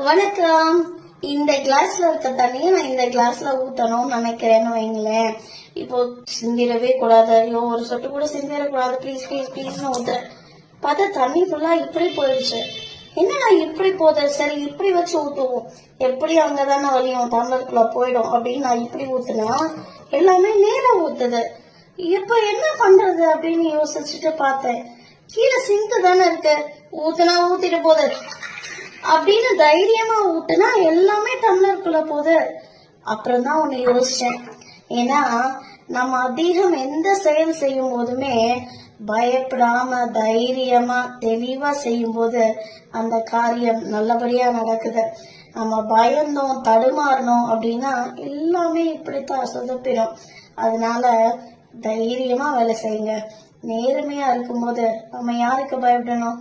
வணக்கம். இந்த கிளாஸ்ல இருக்க தண்ணியை நான் இந்த கிளாஸ்ல ஊத்தணும்னு நினைக்கிறேன்னு வைங்களேன். இப்போ சிந்திரவே கூடாது, ஐயோ ஒரு சொட்டு கூட சிந்திரக்கூடாது, ப்ளீஸ் ப்ளீஸ் ப்ளீஸ்னு ஊத்துறேன். பார்த்தா தண்ணி ஃபுல்லா இப்படி போயிடுச்சு. என்னடா இப்படி போகுது, சரி இப்படி வச்சு ஊத்துவோம், எப்படி அங்கதானே வலியும் டம்ளருக்குள்ள போயிடும் அப்படின்னு நான் இப்படி ஊத்துனா எல்லாமே நேரா ஊத்துது. இப்ப என்ன பண்றது அப்படின்னு யோசிச்சுட்டு பார்த்தேன். கீழே சிங்க் தானே இருக்கு, ஊத்துனா ஊத்திட்டு போகுது அப்படின்னு தைரியமா ஊட்டுனா எல்லாமே டம்ளருக்குள்ள போகுது. அப்புறம் தான் ஒண்ணு யோசிச்சேன். ஏன்னா நம்ம அதிகம் எந்த செயல் செய்யும் போதுமே பயப்படாம தைரியமா தெளிவா செய்யும் போது அந்த காரியம் நல்லபடியா நடக்குது. நம்ம பயந்தோம் தடுமாறணும் அப்படின்னா எல்லாமே இப்படித்தான் சொதப்பிடும். அதனால தைரியமா வேலை செய்யுங்க. நேர்மையா இருக்கும்போது நம்ம யாருக்கு பயப்படணும்?